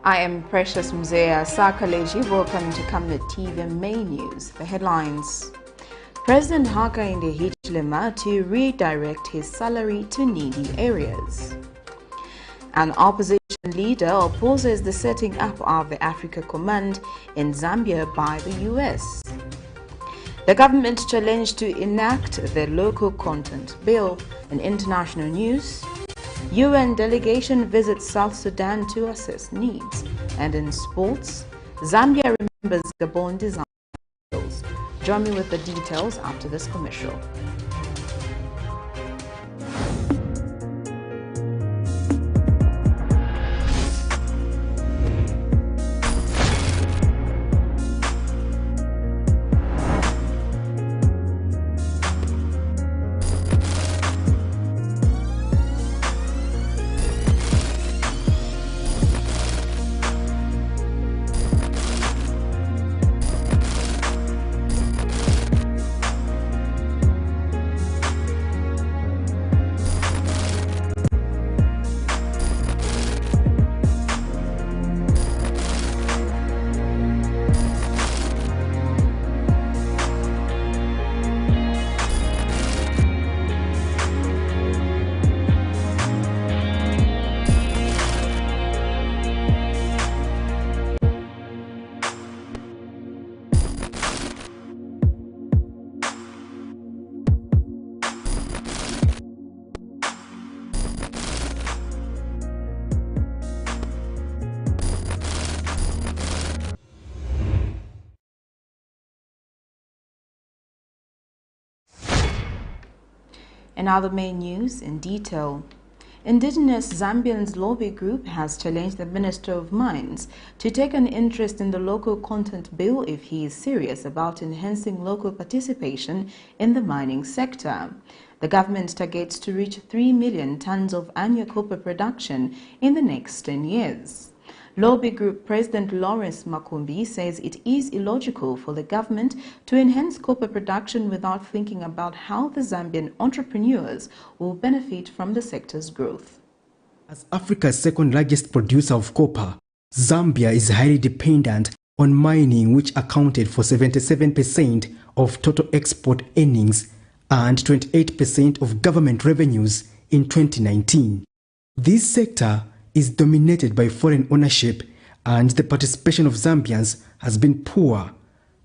I am Precious Mzea Sakaleji. Welcome to Camnet TV Main News. The headlines. President HAKAINDE HICHILEMA to redirect his salary to needy areas. An opposition leader opposes the setting up of the Africa Command in Zambia by the US. The government challenged to enact the local content bill. In international news, UN delegation visits South Sudan to assess needs. And in sports, Zambia remembers Gabon design skills. Join me with the details after this commercial. In other main news in detail, Indigenous Zambians lobby group has challenged the Minister of Mines to take an interest in the local content bill if he is serious about enhancing local participation in the mining sector. The government targets to reach 3 million tons of annual copper production in the next 10 years. Lobby Group President Lawrence Makumbi says it is illogical for the government to enhance copper production without thinking about how the Zambian entrepreneurs will benefit from the sector's growth. As Africa's second largest producer of copper, Zambia is highly dependent on mining, which accounted for 77% of total export earnings and 28% of government revenues in 2019. This sector is dominated by foreign ownership, and the participation of Zambians has been poor,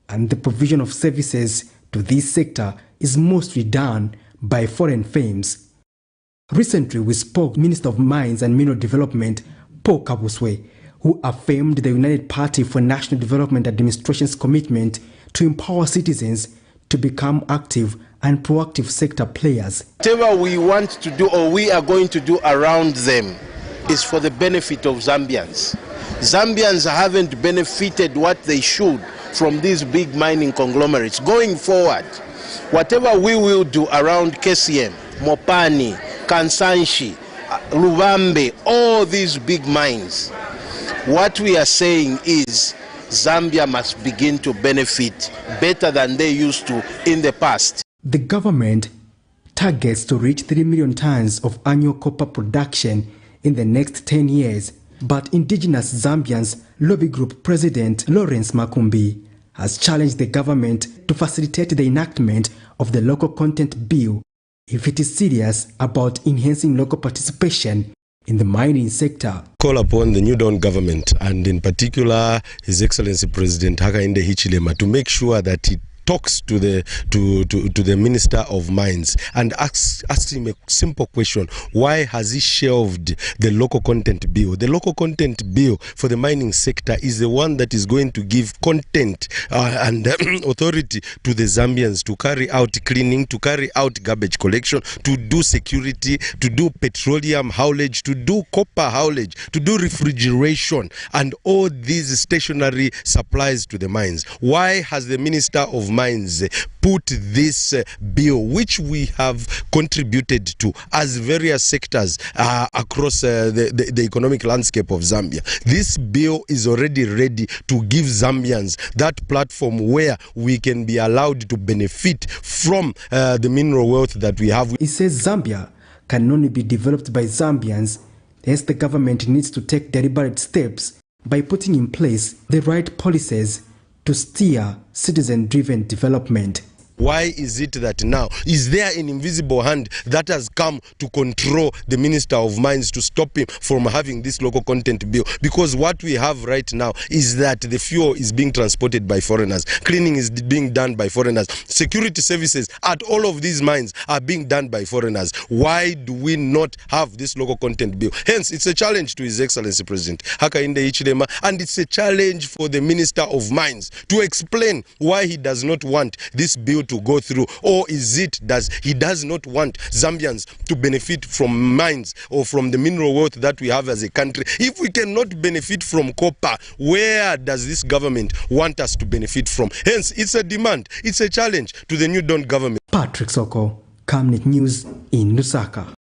and the provision of services to this sector is mostly done by foreign firms. Recently, we spoke to Minister of Mines and Mineral Development, Paul Kabuswe, who affirmed the United Party for National Development Administration's commitment to empower citizens to become active and proactive sector players. Whatever we want to do or we are going to do around them is for the benefit of Zambians. Zambians haven't benefited what they should from these big mining conglomerates. Going forward, whatever we will do around KCM, Mopani, Kansanshi, Lubambe, all these big mines, what we are saying is Zambia must begin to benefit better than they used to in the past. The government targets to reach 3 million tons of annual copper production in the next 10 years, but Indigenous Zambians Lobby Group President Lawrence Makumbi has challenged the government to facilitate the enactment of the local content bill if it is serious about enhancing local participation in the mining sector. Call upon the New Dawn government, and in particular His Excellency President HAKAINDE HICHILEMA, to make sure that he talks to the Minister of Mines and asks him a simple question: why has he shelved the local content bill? The local content bill for the mining sector is the one that is going to give content and authority to the Zambians to carry out cleaning, to carry out garbage collection, to do security, to do petroleum haulage, to do copper haulage, to do refrigeration, and all these stationary supplies to the mines. Why has the Minister of Mines put this bill, which we have contributed to as various sectors across the economic landscape of Zambia? This bill is already ready to give Zambians that platform where we can be allowed to benefit from the mineral wealth that we have. He says Zambia can only be developed by Zambians, hence the government needs to take deliberate steps by putting in place the right policies to steer citizen-driven development. Why is it that now is there an invisible hand that has come to control the Minister of Mines to stop him from having this local content bill? Because what we have right now is that the fuel is being transported by foreigners, cleaning is being done by foreigners, security services at all of these mines are being done by foreigners. Why do we not have this local content bill? Hence, it's a challenge to His Excellency President HAKAINDE HICHILEMA, and it's a challenge for the Minister of Mines to explain why he does not want this bill to go through, or is it that he does not want Zambians to benefit from mines or from the mineral wealth that we have as a country? If we cannot benefit from copper, where does this government want us to benefit from? Hence, it's a demand, it's a challenge to the New Dawn government. Patrick Soko, Camnet News in Lusaka.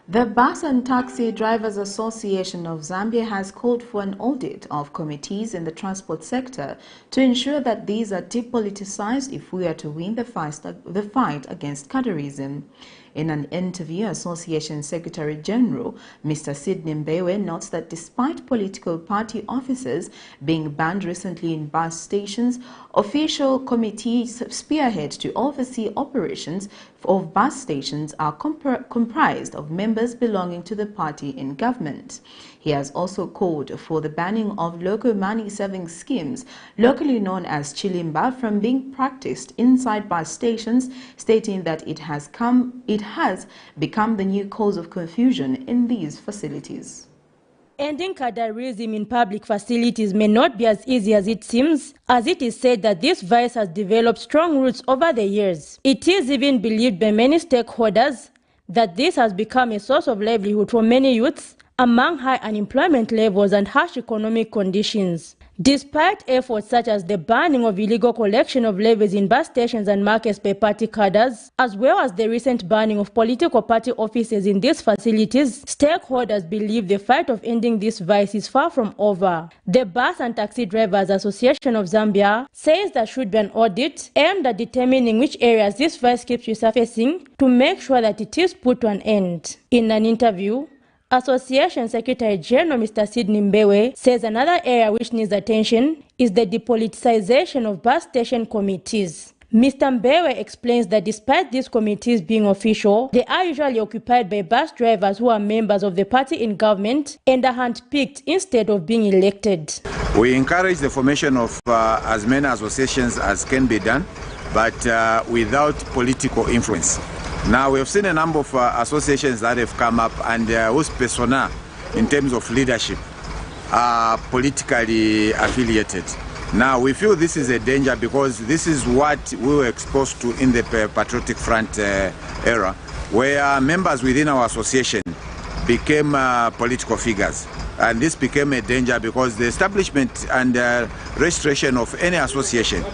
The Bus and Taxi Drivers Association of Zambia has called for an audit of committees in the transport sector to ensure that these are depoliticized if we are to win the fight against cadreism. In an interview, Association Secretary General Mr. Sidney Mbewe notes that despite political party officers being banned recently in bus stations, official committees spearhead to oversee operations of bus stations are comprised of members belonging to the party in government. He has also called for the banning of local money-saving schemes, locally known as chilimba, from being practiced inside bus stations, stating that it has become the new cause of confusion in these facilities. Ending cadreism in public facilities may not be as easy as it seems, as it is said that this vice has developed strong roots over the years. It is even believed by many stakeholders that this has become a source of livelihood for many youths among high unemployment levels and harsh economic conditions. Despite efforts such as the banning of illegal collection of levies in bus stations and markets by party cadres, as well as the recent banning of political party offices in these facilities, stakeholders believe the fight of ending this vice is far from over. The Bus and Taxi Drivers Association of Zambia says there should be an audit aimed at determining which areas this vice keeps resurfacing to make sure that it is put to an end. In an interview, Association Secretary General Mr. Sidney Mbewe says another area which needs attention is the depoliticization of bus station committees. Mr. Mbewe explains that despite these committees being official, they are usually occupied by bus drivers who are members of the party in government and are handpicked instead of being elected. We encourage the formation of as many associations as can be done, but without political influence. Now, we have seen a number of associations that have come up and whose persona, in terms of leadership, are politically affiliated. Now, we feel this is a danger because this is what we were exposed to in the Patriotic Front era, where members within our association became political figures. And this became a danger because the establishment and registration of any association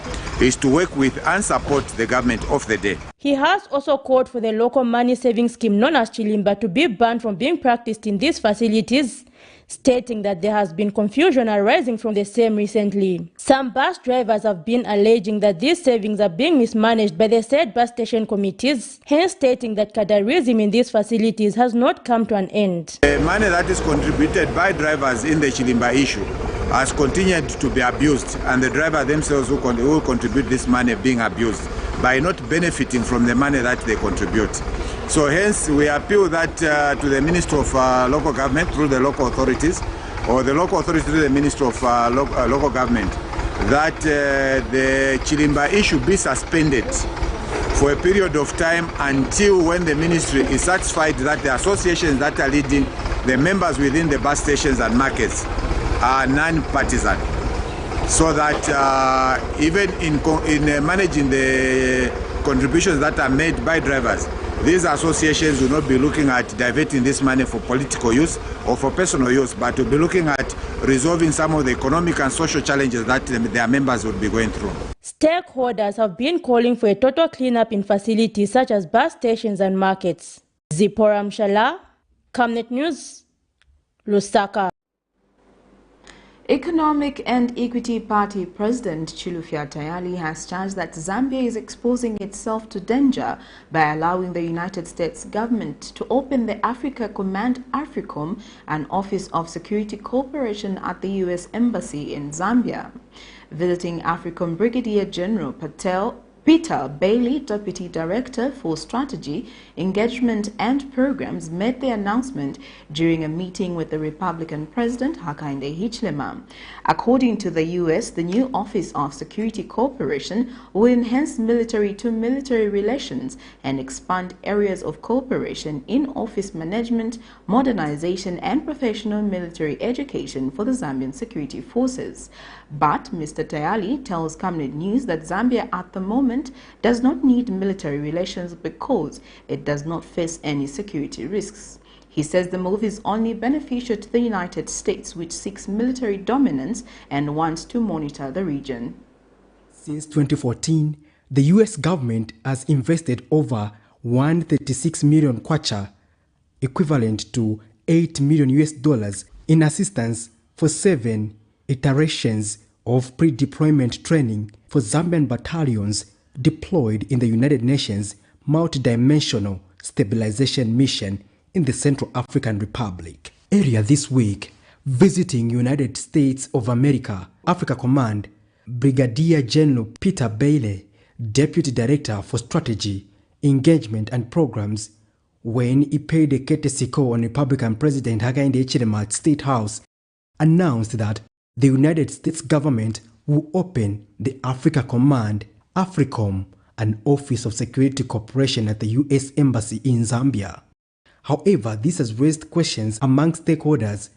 is to work with and support the government of the day. He has also called for the local money-saving scheme known as chilimba to be banned from being practiced in these facilities, stating that there has been confusion arising from the same recently. Some bus drivers have been alleging that these savings are being mismanaged by the said bus station committees, hence stating that cadreism in these facilities has not come to an end. The money that is contributed by drivers in the chilimba issue has continued to be abused, and the driver themselves who contribute this money being abused by not benefiting from the money that they contribute. So hence we appeal that to the Minister of Local Government through the local authorities, or the local authorities through the Minister of Local Government, that the chilimba issue be suspended for a period of time until when the ministry is satisfied that the associations that are leading the members within the bus stations and markets are non-partisan, so that even in managing the contributions that are made by drivers, these associations will not be looking at diverting this money for political use or for personal use, but will be looking at resolving some of the economic and social challenges that their members would be going through. Stakeholders have been calling for a total cleanup in facilities such as bus stations and markets. Zipporah Mshala, Camnet News, Lusaka. Economic and Equity Party President Chilufya Tayali has charged that Zambia is exposing itself to danger by allowing the United States government to open the Africa Command AFRICOM, an Office of Security Cooperation at the U.S. Embassy in Zambia. Visiting AFRICOM Brigadier General Peter Bailey, Deputy Director for Strategy, Engagement and Programs, made the announcement during a meeting with the Republican President HAKAINDE HICHILEMA. According to the U.S., the new Office of Security Cooperation will enhance military-to-military relations and expand areas of cooperation in office management, modernization and professional military education for the Zambian security forces. But Mr. Tayali tells Camnet News that Zambia at the moment does not need military relations because it does not face any security risks. He says the move is only beneficial to the United States, which seeks military dominance and wants to monitor the region. Since 2014, the U.S. government has invested over 136 million kwacha, equivalent to $8 million in assistance for 7 iterations of pre-deployment training for Zambian battalions deployed in the United Nations multidimensional stabilization mission in the Central African Republic. Earlier this week, visiting United States of America Africa Command, Brigadier General Peter Bailey, Deputy Director for Strategy, Engagement and Programs, when he paid a courtesy call on Republican President HAKAINDE HICHILEMA at State House, announced that the United States government will open the Africa Command, AFRICOM, an Office of Security Cooperation at the U.S. Embassy in Zambia. However, this has raised questions among stakeholders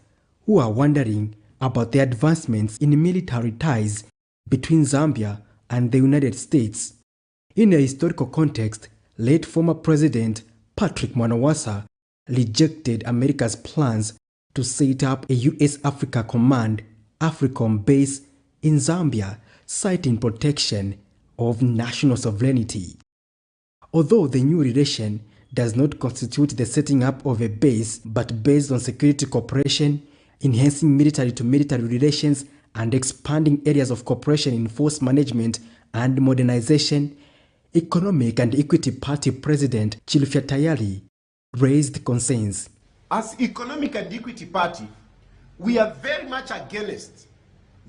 who are wondering about the advancements in military ties between Zambia and the United States. In a historical context, late former President Patrick Mwanawasa rejected America's plans to set up a U.S. Africa Command AFRICOM base in Zambia, citing protection of national sovereignty. Although the new relation does not constitute the setting up of a base, but based on security cooperation, enhancing military-to-military relations, and expanding areas of cooperation in force management and modernization, Economic and Equity Party President Chilufya Tayali raised concerns. As Economic and Equity Party, we are very much against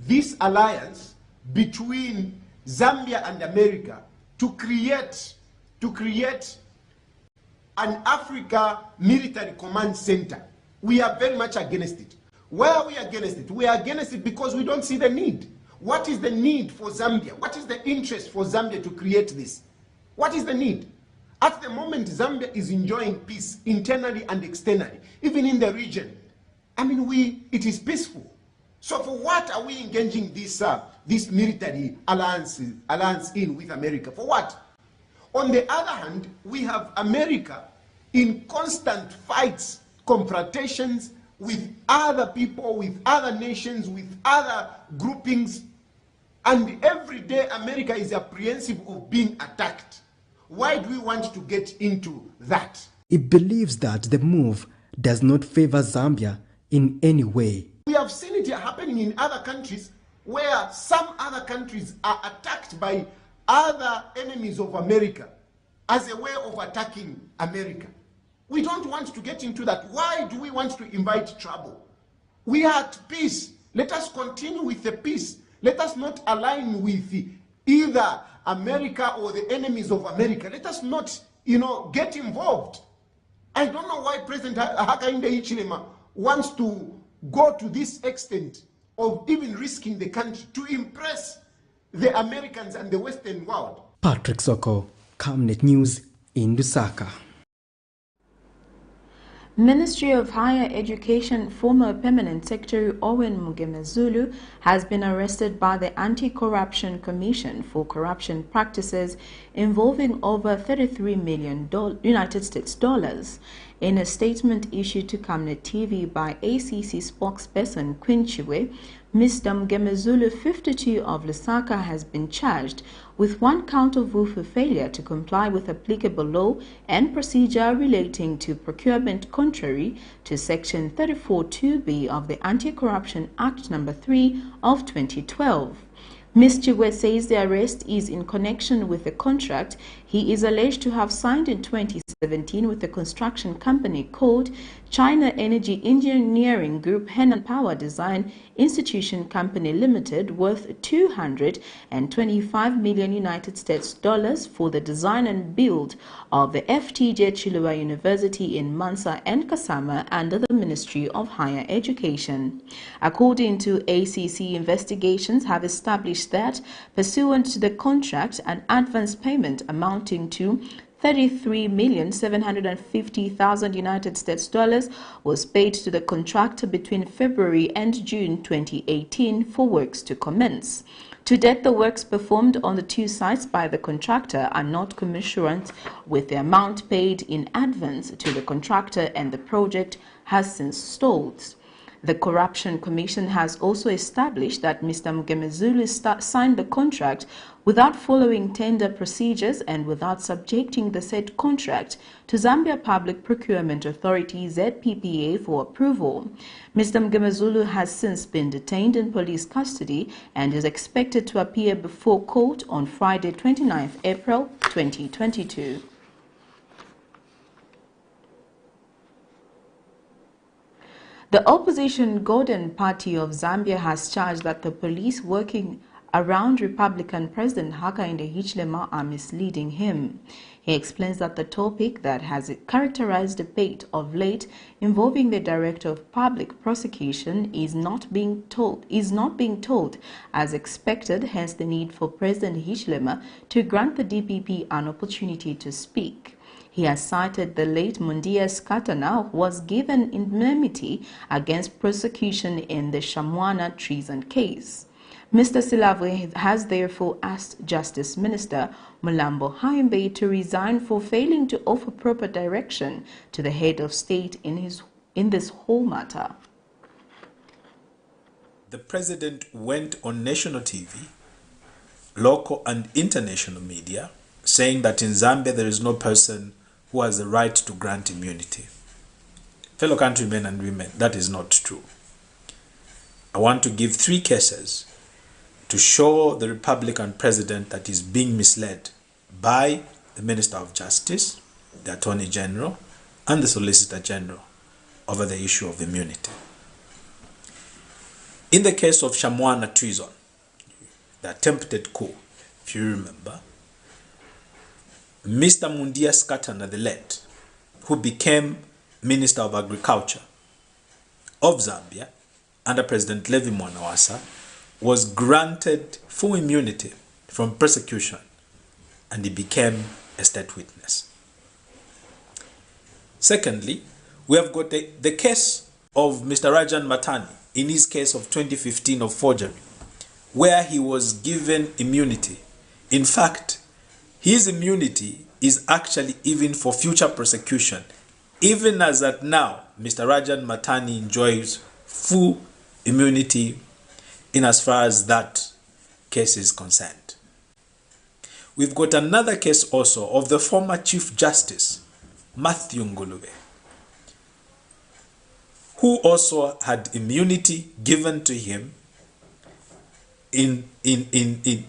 this alliance between Zambia and America to create an Africa Military Command Center. We are very much against it. Why are we against it? We are against it because we don't see the need. What is the need for Zambia? What is the interest for Zambia to create this? What is the need? At the moment, Zambia is enjoying peace internally and externally, even in the region. I mean, it is peaceful. So for what are we engaging this military alliance in with America? For what? On the other hand, we have America in constant fights, confrontations with other people, with other nations, with other groupings. And every day America is apprehensive of being attacked. Why do we want to get into that? He believes that the move does not favor Zambia in any way. We have seen it happening in other countries where some other countries are attacked by other enemies of America as a way of attacking America. We don't want to get into that. Why do we want to invite trouble? We are at peace. Let us continue with the peace. Let us not align with either America or the enemies of America. Let us not, get involved. I don't know why President HAKAINDE HICHILEMA wants to go to this extent of even risking the country to impress the Americans and the Western world. Patrick Soko, Camnet News in Lusaka. Ministry of Higher Education former Permanent Secretary Owen Mugemezulu has been arrested by the Anti-Corruption Commission for corruption practices involving over $33 million United States dollars. In a statement issued to Camnet TV by ACC spokesperson Quinn Chiwe, Mr. Mgemezulu, 52 of Lusaka, has been charged with 1 count of willful failure to comply with applicable law and procedure relating to procurement contrary to Section 34(2)(b) of the Anti-Corruption Act No. 3 of 2012. Ms. Chigwe says the arrest is in connection with the contract he is alleged to have signed in 2017 with a construction company called China Energy Engineering Group Henan Power Design Institution Company Limited, worth 225 million United States dollars for the design and build of the FTJ Chiluba University in Mansa and Kasama under the Ministry of Higher Education. According to ACC, investigations have established that, pursuant to the contract, an advance payment amounting to 33,750,000 United States dollars was paid to the contractor between February and June 2018 for works to commence. To date, the works performed on the 2 sites by the contractor are not commensurate with the amount paid in advance to the contractor, and the project has since stalled. The Corruption Commission has also established that Mr. Mgemezulu signed the contract without following tender procedures and without subjecting the said contract to Zambia Public Procurement Authority ZPPA for approval. Mr. Mgemezulu has since been detained in police custody and is expected to appear before court on Friday, 29th April 2022. The opposition Golden Party of Zambia has charged that the police working around Republican President HAKAINDE HICHILEMA are misleading him. He explains that the topic that has characterized debate of late involving the Director of Public Prosecution is not being told as expected, hence the need for President HICHILEMA to grant the DPP an opportunity to speak. He has cited the late Mundia Skatana was given indemnity against prosecution in the Shamwana treason case. Mr. Silavwe has therefore asked Justice Minister Mulambo Haimbe to resign for failing to offer proper direction to the head of state in this whole matter. The president went on national TV, local and international media, saying that in Zambia there is no person who has the right to grant immunity. Fellow countrymen and women, that is not true. I want to give 3 cases to show the Republican president that is being misled by the Minister of Justice, the Attorney General, and the Solicitor General over the issue of immunity. In the case of Shamwana treason, the attempted coup, if you remember, Mr. Mundia Skatana the late, who became Minister of Agriculture of Zambia under President Levi Mwanawasa, was granted full immunity from prosecution, and he became a state witness. Secondly, we have got the case of Mr. Rajan Matani in his case of 2015 of forgery, where he was given immunity. In fact, his immunity is actually even for future prosecution. Even as at now, Mr. Rajan Matani enjoys full immunity in as far as that case is concerned. We've got another case also of the former Chief Justice, Matthew Ngulube, who also had immunity given to him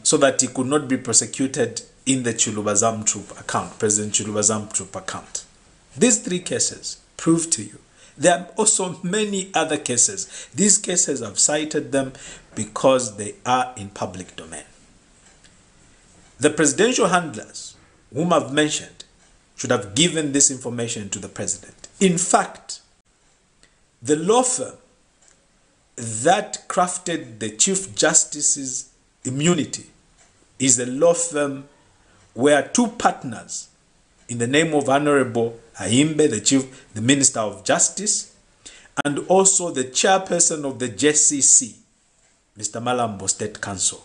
so that he could not be prosecuted in the Chiluba Zam Troop account, President Chiluba Zam Troop account. These 3 cases prove to you. There are also many other cases. These cases, I've cited them because they are in public domain. The presidential handlers, whom I've mentioned, should have given this information to the president. In fact, the law firm that crafted the Chief Justice's immunity is a law firm where 2 partners, in the name of Honorable Haimbe, the Minister of Justice, and also the chairperson of the JCC, Mr. Malambo State Council.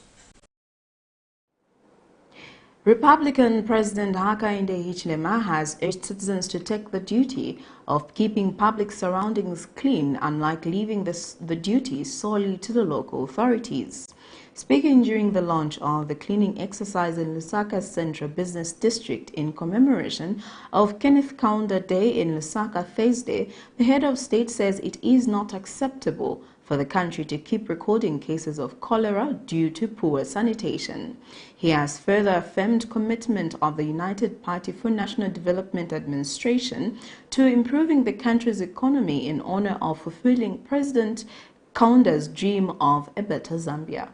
Republican President HAKAINDE HICHILEMA has urged citizens to take the duty of keeping public surroundings clean, unlike leaving the duty solely to the local authorities. Speaking during the launch of the cleaning exercise in Lusaka's Central Business District in commemoration of Kenneth Kaunda Day in Lusaka Thursday, the head of state says it is not acceptable for the country to keep recording cases of cholera due to poor sanitation. He has further affirmed commitment of the United Party for National Development Administration to improving the country's economy in honor of fulfilling President Kaunda's dream of a better Zambia.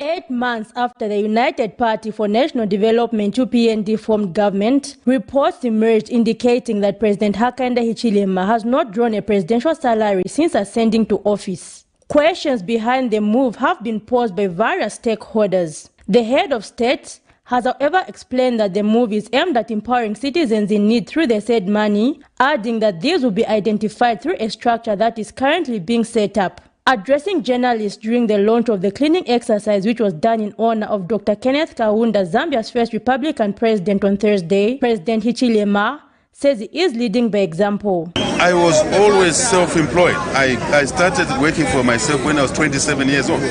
8 months after the United Party for National Development UPND formed government, reports emerged indicating that President HAKAINDE HICHILEMA has not drawn a presidential salary since ascending to office. Questions behind the move have been posed by various stakeholders. The head of state has however explained that the move is aimed at empowering citizens in need through the said money, adding that these will be identified through a structure that is currently being set up. Addressing journalists during the launch of the cleaning exercise, which was done in honor of Dr. Kenneth Kaunda, Zambia's first Republican president, on Thursday, President HICHILEMA says he is leading by example. I was always self-employed. I started working for myself when I was 27 years old.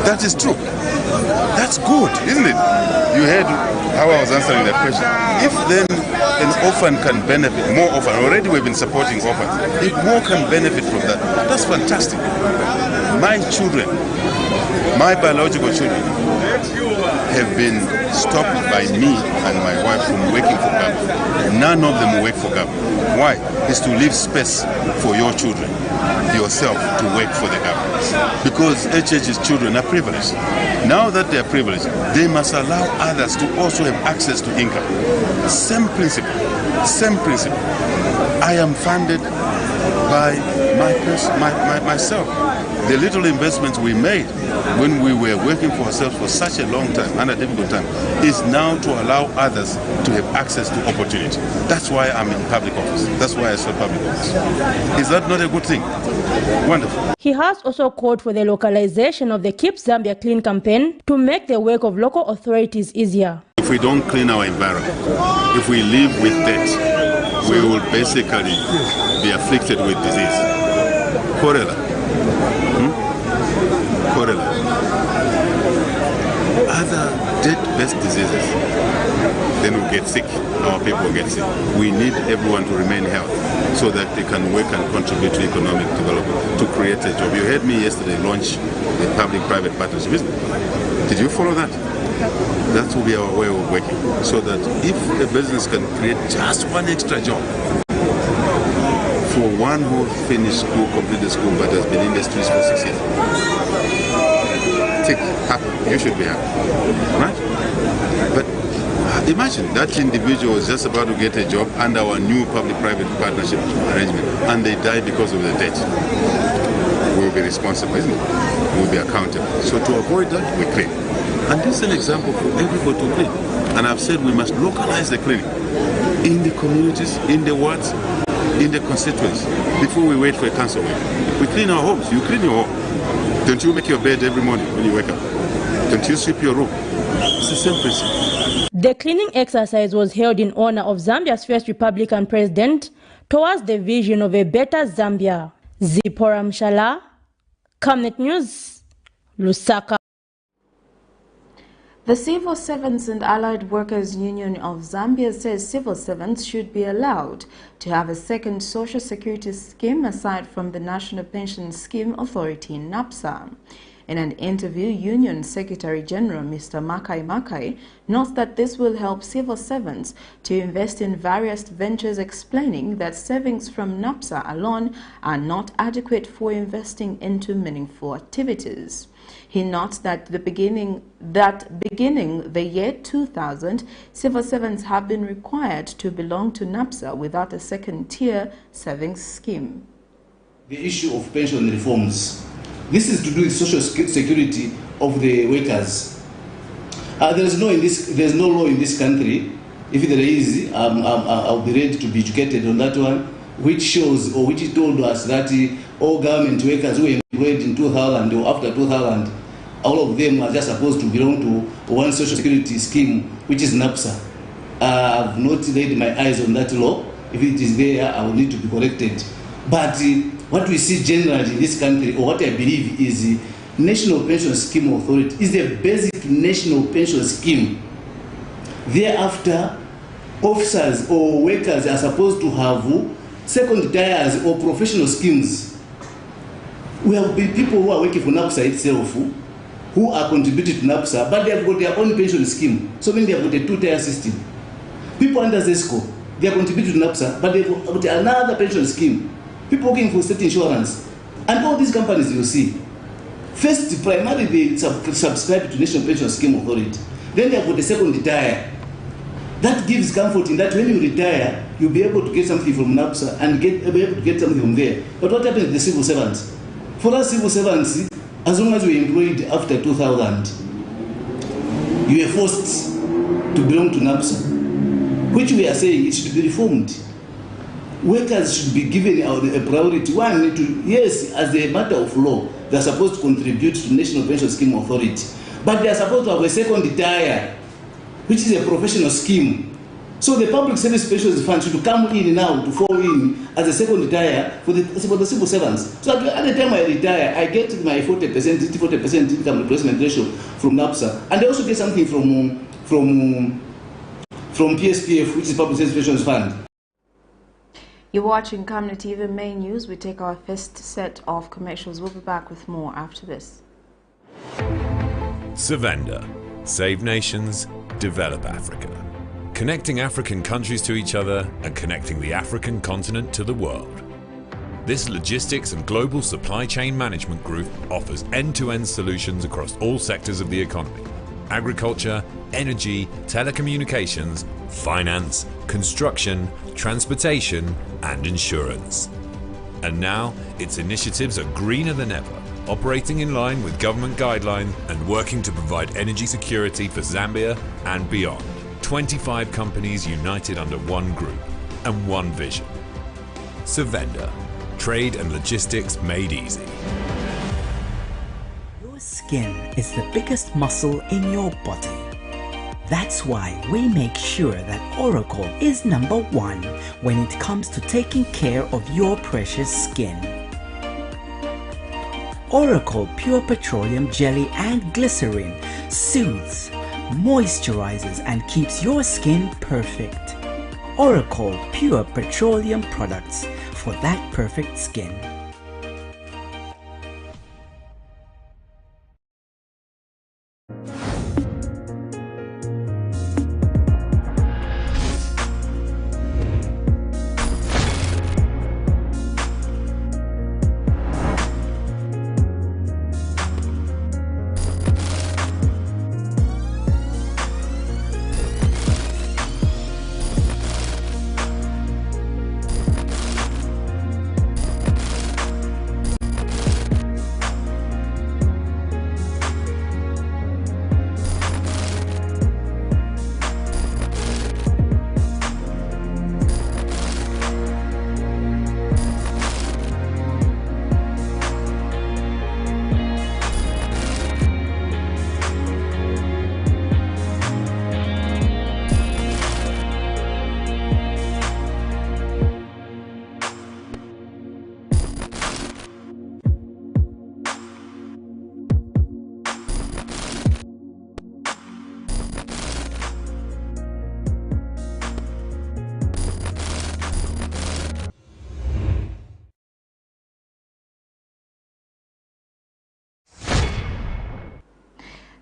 That is true. That's good, isn't it? You heard how I was answering that question. If then an orphan can benefit, more orphan, already we've been supporting orphans, if more can benefit from that, that's fantastic. My children, my biological children, have been stopped by me and my wife from working for government. None of them work for government. Why? It's to leave space for your children, yourself, to work for the government. Because HH's children are privileged. Now that they are privileged, they must allow others to also have access to income. Same principle. Same principle. I am funded by myself. The little investments we made when we were working for ourselves for such a long time, and a difficult time, is now to allow others to have access to opportunity. That's why I'm in public office. That's why I serve public office. Is that not a good thing? Wonderful. He has also called for the localization of the Keep Zambia Clean campaign to make the work of local authorities easier. If we don't clean our environment, if we live with debt, we will basically be afflicted with disease. Cholera. Cholera. Other debt-based diseases, then we'll get sick. Our people will get sick. We need everyone to remain healthy so that they can work and contribute to economic development, to create a job. You heard me yesterday launch the public-private partnership. Did you follow that? That will be our way of working, so that if a business can create just one extra job for one who finished school, completed school, but has been in the streets for 6 years, happy. You should be happy, right? But imagine that individual is just about to get a job under our new public-private partnership arrangement, and they die because of the debt. We will be responsible, isn't it? We will be accountable. So to avoid that, we clean. And this is an example for everybody to clean. And I've said we must localize the cleaning in the communities, in the wards, in the constituents, before we wait for a council meeting. We clean our homes. You clean your home. Don't you make your bed every morning when you wake up? Don't you sweep your room? It's the same principle. The cleaning exercise was held in honor of Zambia's first Republican president towards the vision of a better Zambia. Zipporah Mshala, Camnet News, Lusaka. The Civil Servants and Allied Workers Union of Zambia says civil servants should be allowed to have a second social security scheme aside from the National Pension Scheme Authority, NAPSA. In an interview, Union Secretary General Mr. Makai notes that this will help civil servants to invest in various ventures, explaining that savings from NAPSA alone are not adequate for investing into meaningful activities. He notes that beginning the year 2000, civil servants have been required to belong to NAPSA without a second-tier savings scheme. The issue of pension reforms. This is to do with social security of the workers. There's no law in this country. If there is, I'll be ready to be educated on that one, which shows or which told us that all government workers who were employed in 2000 or after 2000 all of them are just supposed to belong to one social security scheme, which is NAPSA. I've not laid my eyes on that law. If it is there, I will need to be corrected. But what we see generally in this country, or what I believe is the National Pension Scheme Authority is the basic national pension scheme. Thereafter, officers or workers are supposed to have second tiers or professional schemes. We have people who are working for NAPSA itself who are contributing to NAPSA, but they have got their own pension scheme. So many have got a two-tier system. People under ZESCO, they are contributing to NAPSA, but they have got another pension scheme. People working for state insurance. And all these companies you see, first, primarily they subscribe to National Pension Scheme Authority. Then they have got the second tier. That gives comfort in that when you retire, you'll be able to get something from NAPSA and be able to get something from there. But what happens to the civil servants? For us civil servants, as long as we employed after 2000, you were forced to belong to NAPSA, which we are saying it should be reformed. Workers should be given a priority. One, yes, as a matter of law, they are supposed to contribute to the National Pension Scheme Authority, but they are supposed to have a second tier, which is a professional scheme. So the Public Service Pensions Fund should come in now to fall in as a second tier for the civil servants. So at the time I retire, I get my 40% income replacement ratio from NAPSA, and I also get something from PSPF, which is Public Service Pensions Fund. You're watching Camnet TV Main News. We take our first set of commercials. We'll be back with more after this. ZAMBIA. Save nations, develop Africa. Connecting African countries to each other and connecting the African continent to the world. This logistics and global supply chain management group offers end-to-end solutions across all sectors of the economy: agriculture, energy, telecommunications, finance, construction, transportation, and insurance. And now, its initiatives are greener than ever, operating in line with government guidelines and working to provide energy security for Zambia and beyond. 25 companies united under one group and one vision. ZAMBIA. Trade and logistics made easy. Your skin is the biggest muscle in your body. That's why we make sure that Oracle is #1 when it comes to taking care of your precious skin. Oracle Pure Petroleum Jelly and Glycerin soothes, moisturizes and keeps your skin perfect. Oracle Pure Petroleum products for that perfect skin.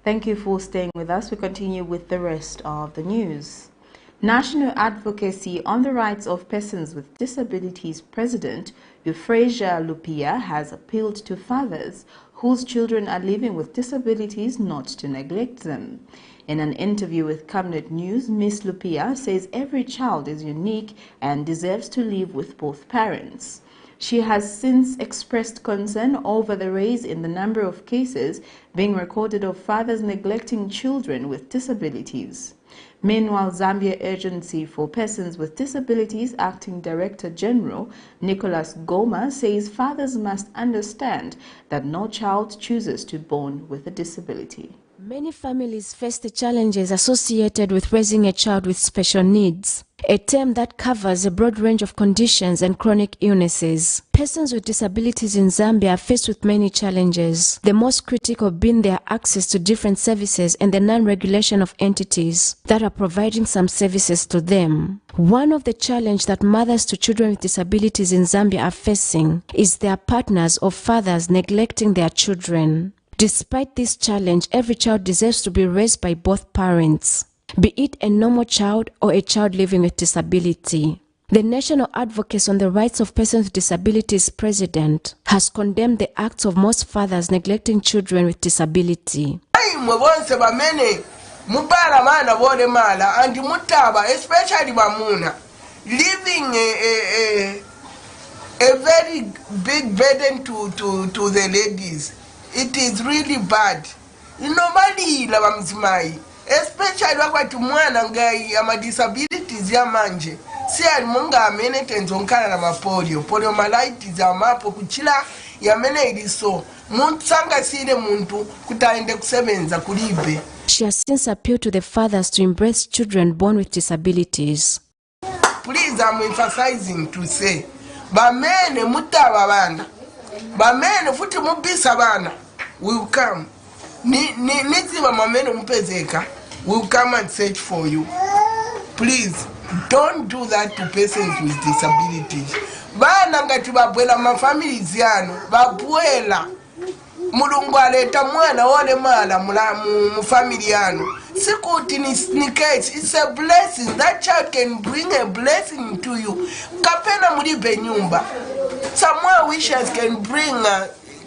Thank you for staying with us. We continue with the rest of the news. National Advocacy on the Rights of Persons with Disabilities President Euphrasia Lupia has appealed to fathers whose children are living with disabilities not to neglect them. In an interview with Camnet News, Ms. Lupia says every child is unique and deserves to live with both parents. She has since expressed concern over the rise in the number of cases being recorded of fathers neglecting children with disabilities. Meanwhile, Zambia Agency for Persons with Disabilities Acting Director General Nicholas Goma says fathers must understand that no child chooses to be born with a disability. Many families face the challenges associated with raising a child with special needs, a term that covers a broad range of conditions and chronic illnesses. Persons with disabilities in Zambia are faced with many challenges, the most critical being their access to different services and the non-regulation of entities that are providing some services to them. One of the challenges that mothers to children with disabilities in Zambia are facing is their partners or fathers neglecting their children. Despite this challenge, every child deserves to be raised by both parents, be it a normal child or a child living with disability. The National Advocacy on the Rights of Persons with Disabilities President has condemned the acts of most fathers neglecting children with disability. Especially Bamuna, leaving a very big burden to the ladies. It is really bad. Normally, especially wakati mwana ngai ama disabilities ya manje. Si alimunga amene tenzonkana na mapolio. Poliomyelitis amapo kuchila yamene iliso. Mutsanga sile muntu kutaende kusebenza kulibe. She has since appealed to the fathers to embrace children born with disabilities. Please, I'm emphasizing to say, bamene mutaba bana. Bamene futi mubisa bana will come. Niziba mamene mpezeka will come and search for you. Please, don't do that to persons with disabilities. Bana ngati babwela ma families yano, babwela. Mulungu aleta mwana wole mala mu family yano. Sikuti ni case, it's a blessing. That child can bring a blessing to you. Kapena mulibe nyumba. Some more wishes can bring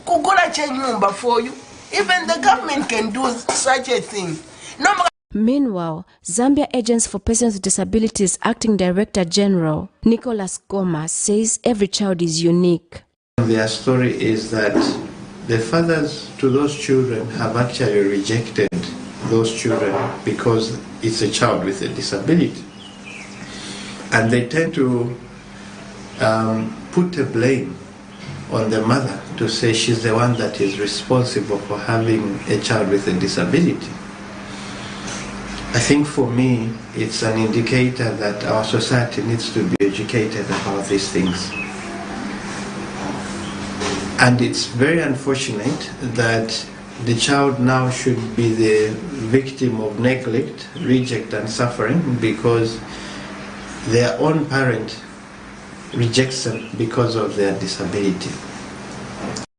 kugula nyumba for you. Even the government can do such a thing. No. Meanwhile, Zambia Agency for Persons with Disabilities Acting Director General Nicholas Goma says every child is unique. Their story is that the fathers to those children have actually rejected those children because it's a child with a disability. And they tend to put a blame on the mother to say she's the one that is responsible for having a child with a disability. I think for me, it's an indicator that our society needs to be educated about these things. And it's very unfortunate that the child now should be the victim of neglect, reject, and suffering because their own parent rejects them because of their disability.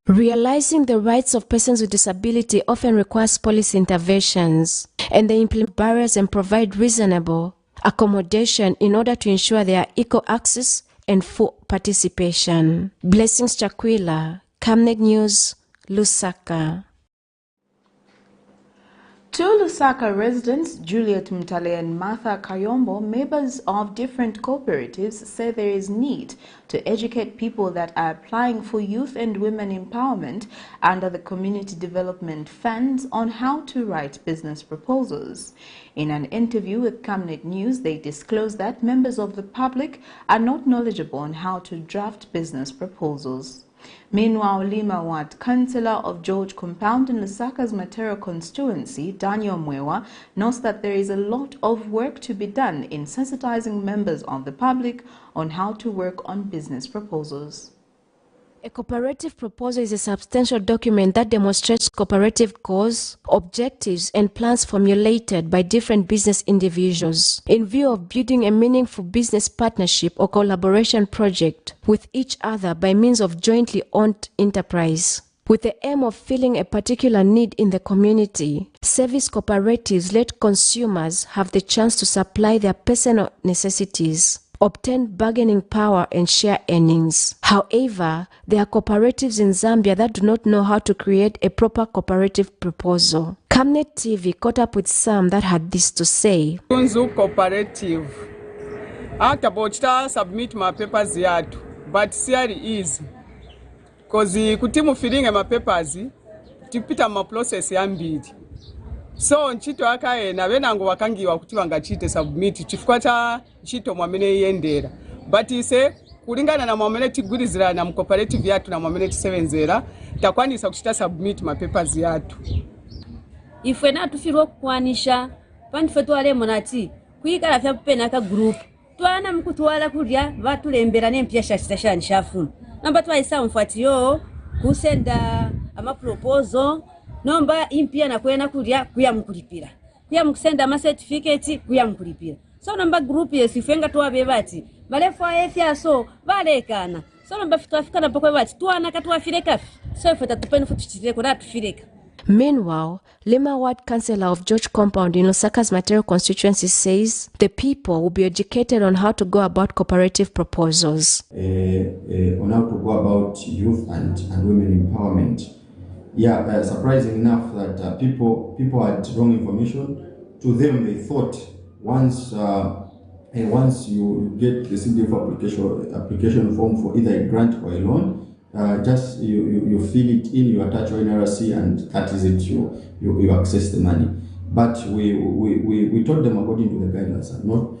Realizing the rights of persons with disability often requires policy interventions, and they implement barriers and provide reasonable accommodation in order to ensure their equal access and full participation. Blessings Chakwila, Camnet News, Lusaka. Two Lusaka residents, Juliet Mtale and Martha Kayombo, members of different cooperatives, say there is need to educate people that are applying for youth and women empowerment under the Community Development Funds on how to write business proposals. In an interview with Camnet News, they disclosed that members of the public are not knowledgeable on how to draft business proposals. Meanwhile, Lima Ward, Councillor of George Compound in Lusaka's Matera constituency, Daniel Mwewa, notes that there is a lot of work to be done in sensitizing members of the public on how to work on business proposals. A cooperative proposal is a substantial document that demonstrates cooperative goals, objectives, and plans formulated by different business individuals in view of building a meaningful business partnership or collaboration project with each other by means of jointly owned enterprise. With the aim of filling a particular need in the community, service cooperatives let consumers have the chance to supply their personal necessities, obtain bargaining power, and share earnings. However, there are cooperatives in Zambia that do not know how to create a proper cooperative proposal. Camnet TV caught up with some that had this to say. Cooperative. After about submit my papers here, but siari easy. Because kutimu filling my papers, tipita ma process yambiri. So nchito HAKAINDE venango wakangiwa kuti vangachite submit chifukwa cha nchito mwamene yendera. But ise kulingana na mwamene tigwirizira na cooperative yatu na mwamene tisevenzera takwanisa kuchita submit ma papers yatu. Ifwe na tufirwa kukwanisha pandife twale monati kuyikala fya pena ka group twana mukutwala kulya vatulembera nempya shashitashani shafu namba twaisa mfuatio kusenda ama proposal nomba impya na kwena kulya kuya mukulipira kuya mukusenda ama certificate kuya mukulipira so namba group yesifenga twabe bati balefu afya so balekana so namba fitafika napokwe bati twana katwafireka so ife tatupeni futuchitire ko natufireka. Meanwhile, Lima Ward Councillor of George Compound in Lusaka's Material constituency says the people will be educated on how to go about cooperative proposals. On how to go about youth and women empowerment. Yeah, surprising enough that people had wrong information. To them, they thought once you get the CDF application form for either a grant or a loan, just you fill it in, you attach your NRC, and that is it. You access the money. But we told them according to the guidelines, not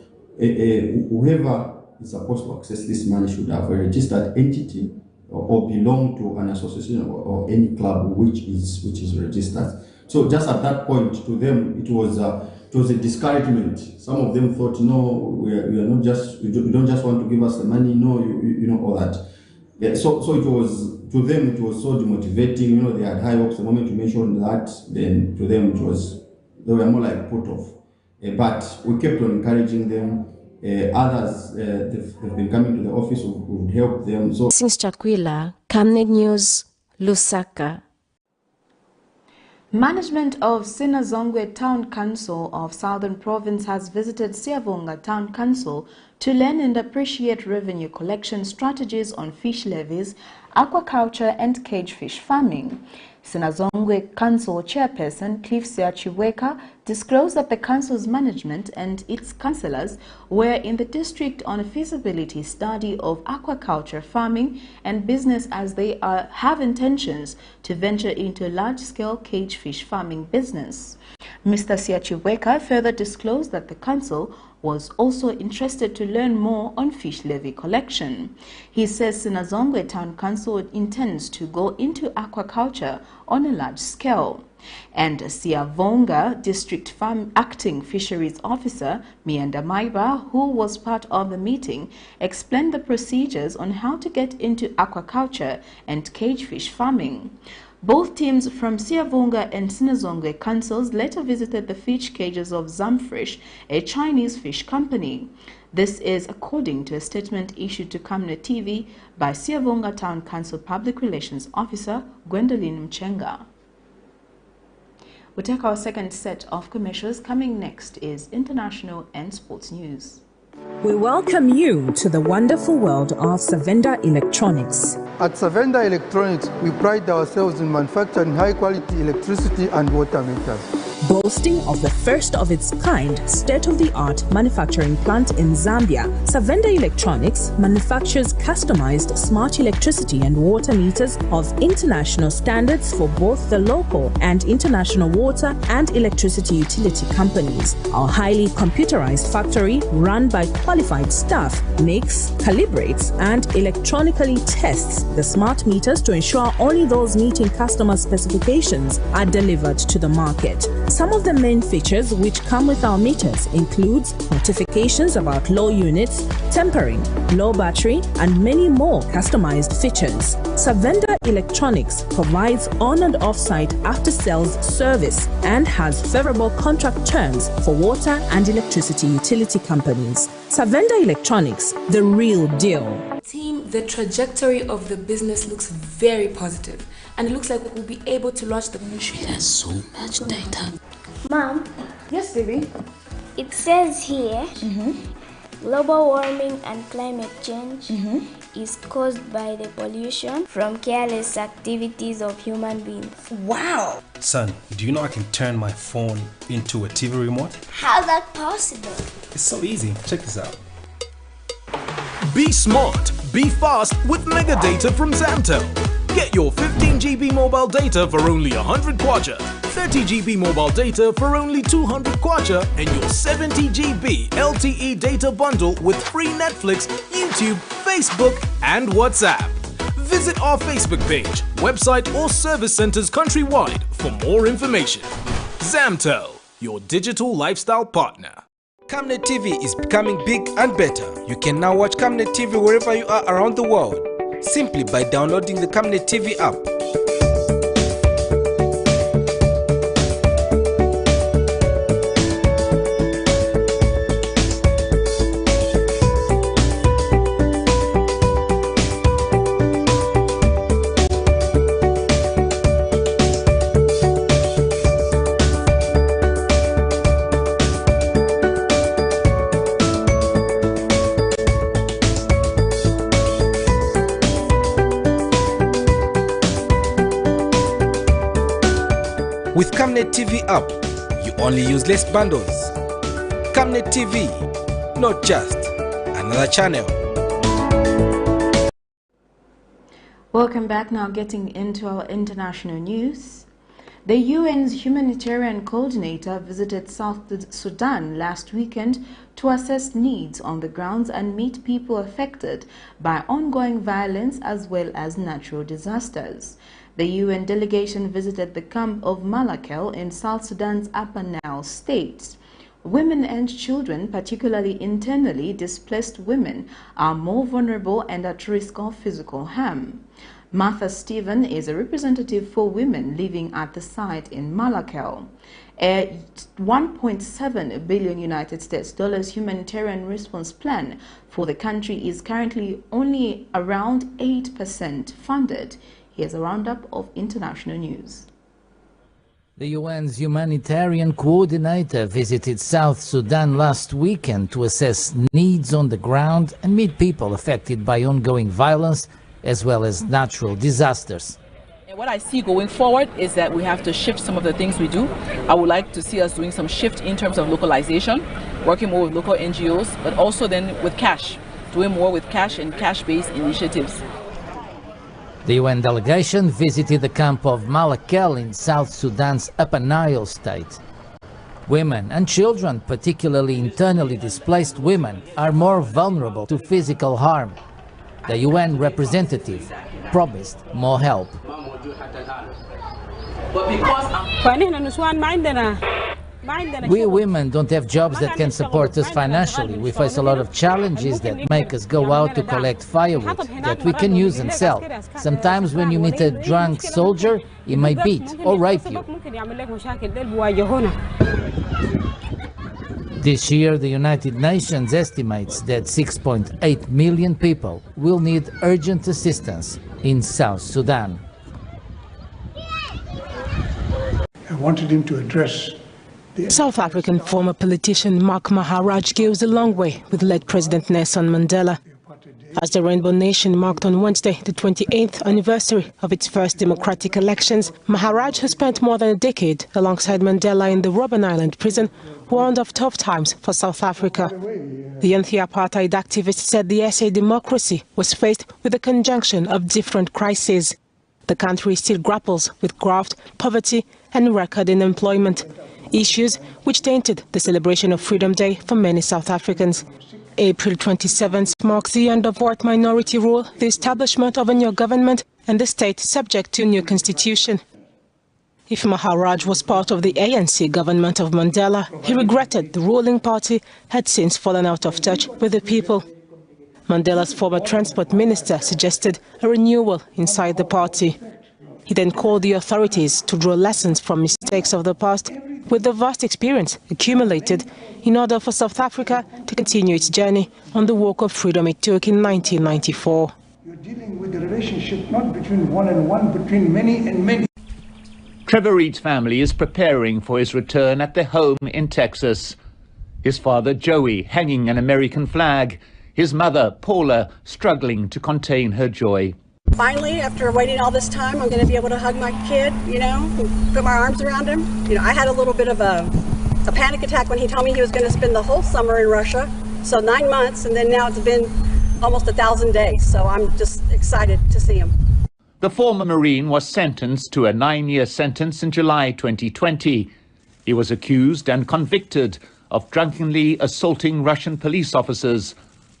whoever is supposed to access this money should have a registered entity or belong to an association or any club which is registered. So just at that point, to them it was a discouragement. Some of them thought, no, we are not just, you don't just want to give us the money, no, you know all that. Yeah, so it was, to them it was so demotivating. You know, they had high hopes. The moment you mentioned that, then to them they were more like put off. But we kept on encouraging them. Others, they've been coming to the office, we would help them. So since Chakwila, Camnet News, Lusaka. Management of Sinazongwe Town Council of Southern Province has visited Siavonga Town Council to learn and appreciate revenue collection strategies on fish levies, aquaculture and cage fish farming. Sinazongwe Council Chairperson Cliff Seachiweka disclosed that the council's management and its councillors were in the district on a feasibility study of aquaculture farming and business, as they have intentions to venture into large-scale cage fish farming business. Mr. Seachiweka further disclosed that the council was also interested to learn more on fish levy collection. He says Sinazongwe Town Council intends to go into aquaculture on a large scale. And Siavonga District Farm Acting Fisheries Officer Mianda Maiba, who was part of the meeting, explained the procedures on how to get into aquaculture and cage fish farming. Both teams from Siavonga and Sinazongwe councils later visited the fish cages of Zamfresh, a Chinese fish company. This is according to a statement issued to Camnet TV by Siavonga Town Council Public Relations Officer Gwendolyn Mchenga. We'll take our second set of commercials. Coming next is international and sports news. We welcome you to the wonderful world of Savenda Electronics. At Savenda Electronics, we pride ourselves in manufacturing high-quality electricity and water meters. Boasting of the first of its kind state-of-the-art manufacturing plant in Zambia, Savenda Electronics manufactures customized smart electricity and water meters of international standards for both the local and international water and electricity utility companies. Our highly computerized factory, run by qualified staff, makes, calibrates, and electronically tests the smart meters to ensure only those meeting customer specifications are delivered to the market. Some of the main features which come with our meters includes notifications about low units, tempering, low battery, and many more customized features. Savenda Electronics provides on and off-site after-sales service and has favorable contract terms for water and electricity utility companies. Savenda Electronics, the real deal. Team, the trajectory of the business looks very positive, and it looks like we'll be able to launch the... She has so much data. Mom? Yes, baby? It says here, global warming and climate change is caused by the pollution from careless activities of human beings. Wow! Son, do you know I can turn my phone into a TV remote? How's that possible? It's so easy. Check this out. Be smart. Be fast with mega data from Zamtel. Get your 15 GB mobile data for only 100 kwacha, 30 GB mobile data for only 200 kwacha, and your 70 GB LTE data bundle with free Netflix, YouTube, Facebook, and WhatsApp. Visit our Facebook page, website, or service centers countrywide for more information. Zamtel, your digital lifestyle partner. Camnet TV is becoming big and better. You can now watch Camnet TV wherever you are around the world, simply by downloading the Camnet TV app. With Camnet TV app, you only use less bundles. Camnet TV, not just another channel. Welcome back. Now getting into our international news. The UN's humanitarian coordinator visited South Sudan last weekend to assess needs on the grounds and meet people affected by ongoing violence as well as natural disasters. The UN delegation visited the camp of Malakal in South Sudan's Upper Nile state. Women and children, particularly internally displaced women, are more vulnerable and at risk of physical harm. Martha Stephen is a representative for women living at the site in Malakal. A $1.7 billion United States humanitarian response plan for the country is currently only around 8% funded. Here's a roundup of international news. The UN's humanitarian coordinator visited South Sudan last weekend to assess needs on the ground and meet people affected by ongoing violence as well as natural disasters. And what I see going forward is that we have to shift some of the things we do. I would like to see us doing some shift in terms of localization, working more with local NGOs, but also then with cash, doing more with cash and cash-based initiatives. The UN delegation visited the camp of Malakal in South Sudan's Upper Nile state. Women and children, particularly internally displaced women, are more vulnerable to physical harm. The UN representative promised more help. We women don't have jobs that can support us financially. We face a lot of challenges that make us go out to collect firewood that we can use and sell. Sometimes when you meet a drunk soldier, he may beat or rape you. This year, the United Nations estimates that 6.8 million people will need urgent assistance in South Sudan. I wanted him to address South African former politician Mark Maharaj goes a long way with late President Nelson Mandela. As the Rainbow Nation marked on Wednesday the 28th anniversary of its first democratic elections, Maharaj has spent more than a decade alongside Mandela in the Robben Island prison, warned of tough times for South Africa. The anti-apartheid activist said the SA democracy was faced with a conjunction of different crises. The country still grapples with graft, poverty and record unemployment, issues which tainted the celebration of Freedom Day for many South Africans. April 27th marks the end of white minority rule, the establishment of a new government and the state subject to a new constitution. If Maharaj was part of the ANC government of Mandela, he regretted the ruling party had since fallen out of touch with the people. Mandela's former transport minister suggested a renewal inside the party. He then called the authorities to draw lessons from mistakes of the past with the vast experience accumulated in order for South Africa to continue its journey on the walk of freedom it took in 1994. You're dealing with the relationship not between one and one, between many and many. Trevor Reed's family is preparing for his return at their home in Texas. His father, Joey, hanging an American flag. His mother, Paula, struggling to contain her joy. Finally, after waiting all this time, I'm going to be able to hug my kid, put my arms around him. I had a little bit of a panic attack when he told me he was going to spend the whole summer in Russia. So 9 months, and then now it's been almost 1,000 days. So I'm just excited to see him. The former Marine was sentenced to a 9-year sentence in July 2020. He was accused and convicted of drunkenly assaulting Russian police officers,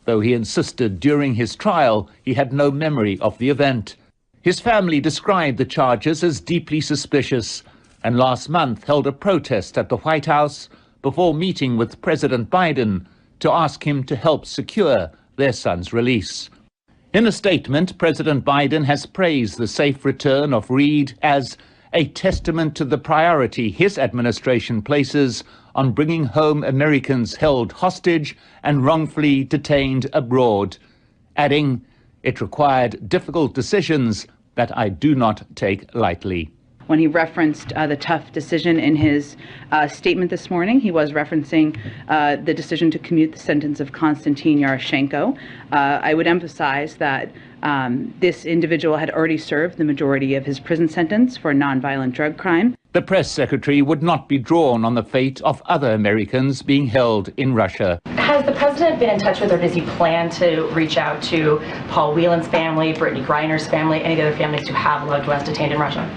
though he insisted during his trial he had no memory of the event. His family described the charges as deeply suspicious and last month held a protest at the White House before meeting with President Biden to ask him to help secure their son's release. In a statement, President Biden has praised the safe return of Reed as a testament to the priority his administration places on bringing home Americans held hostage and wrongfully detained abroad, adding, "It required difficult decisions that I do not take lightly." When he referenced the tough decision in his statement this morning, he was referencing the decision to commute the sentence of Konstantin Yaroshenko. I would emphasize that this individual had already served the majority of his prison sentence for a nonviolent drug crime. The press secretary would not be drawn on the fate of other Americans being held in Russia. Has the president been in touch with, or does he plan to reach out to Paul Whelan's family, Brittany Griner's family, any of the other families who have loved ones detained in Russia?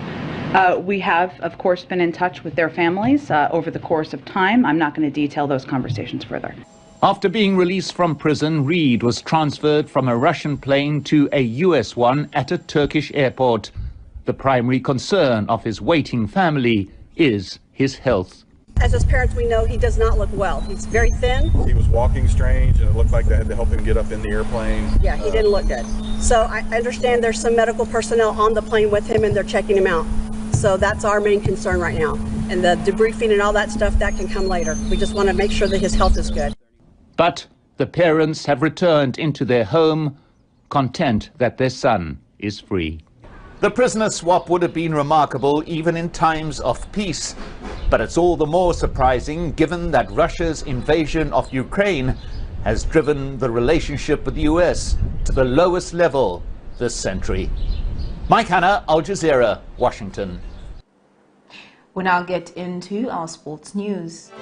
We have, of course, been in touch with their families over the course of time. I'm not going to detail those conversations further. After being released from prison, Reed was transferred from a Russian plane to a US one at a Turkish airport. The primary concern of his waiting family is his health. As his parents, we know he does not look well. He's very thin. He was walking strange, and it looked like they had to help him get up in the airplane. Yeah, he didn't look good. So I understand there's some medical personnel on the plane with him, and they're checking him out. So that's our main concern right now. And the debriefing and all that stuff, that can come later. We just want to make sure that his health is good. But the parents have returned into their home, content that their son is free. The prisoner swap would have been remarkable even in times of peace. But it's all the more surprising given that Russia's invasion of Ukraine has driven the relationship with the US to the lowest level this century. Mike Hanna, Al Jazeera, Washington. We now get into our sports news.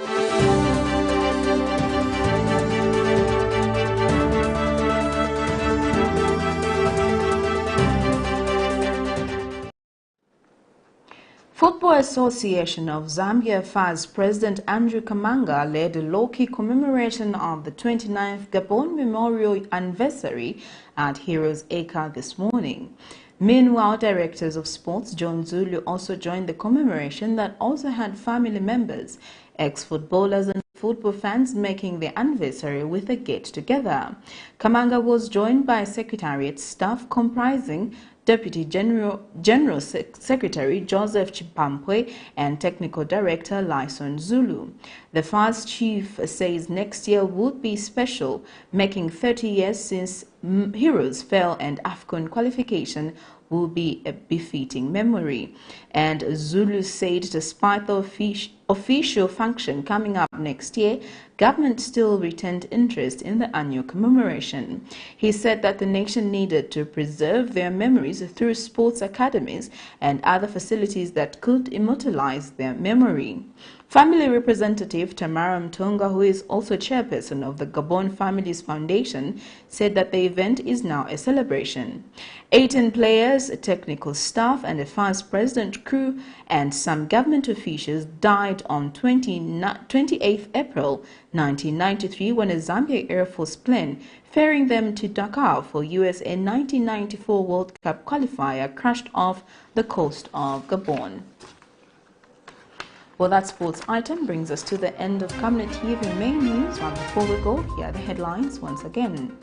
Football Association of Zambia FAS President Andrew Kamanga led a low-key commemoration of the 29th Gabon Memorial Anniversary at Heroes Acre this morning. Meanwhile, directors of sports John Zulu also joined the commemoration that also had family members, ex-footballers and football fans making the anniversary with a get-together. Kamanga was joined by Secretariat staff comprising Deputy General Secretary Joseph Chipampwe and Technical Director Lyson Zulu. The FAS chief says next year would be special, making 30 years since Heroes fell and AFCON qualification will be a befitting memory. And Zulu said despite the official function coming up next year, government still retained interest in the annual commemoration. He said that the nation needed to preserve their memories through sports academies and other facilities that could immortalize their memory. Family representative Tamara Mtonga, who is also chairperson of the Gabon Families Foundation, said that the event is now a celebration. 18 players, technical staff, and a FAS president crew and some government officials died on 28th April 1993 when a Zambia Air Force plane ferrying them to Dakar for USA 1994 World Cup qualifier crashed off the coast of Gabon. Well, that sports item brings us to the end of Camnet TV main news. And before we go, here are the headlines once again.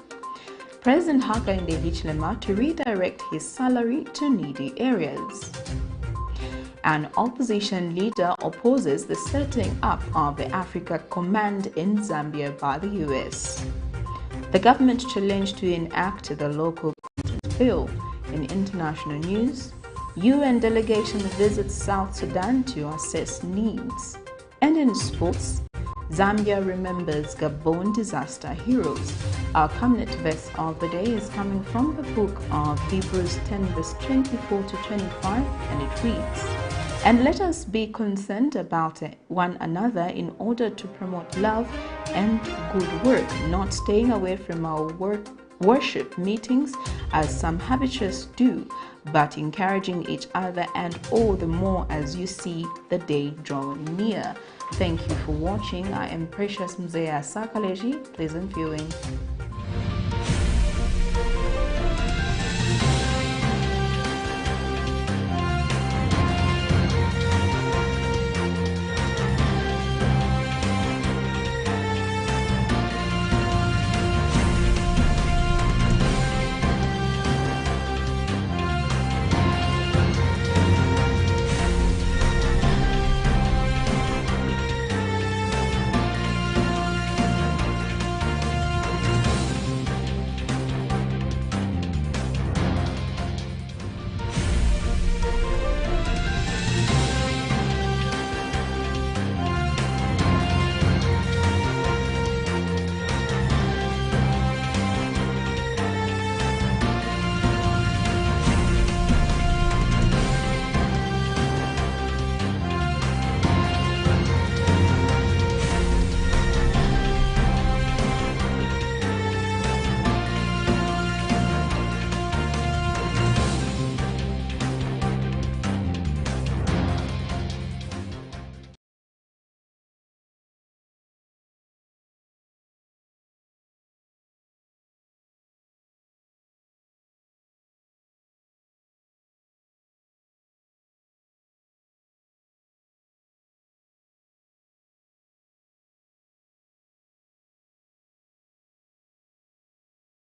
President HAKAINDE HICHILEMA to redirect his salary to needy areas. An opposition leader opposes the setting up of the Africa Command in Zambia by the US. The government challenged to enact the local content bill. In international news, UN delegation visits South Sudan to assess needs. And in sports, Zambia remembers Gabon disaster heroes. Our Camnet verse of the day is coming from the book of Hebrews 10 verse 24 to 25, and it reads, "And let us be concerned about one another in order to promote love and good work, not staying away from our work worship meetings as some habituals do, but encouraging each other and all the more as you see the day drawing near. Thank you for watching. I am Precious Mzea Sakaleji. Pleasant viewing.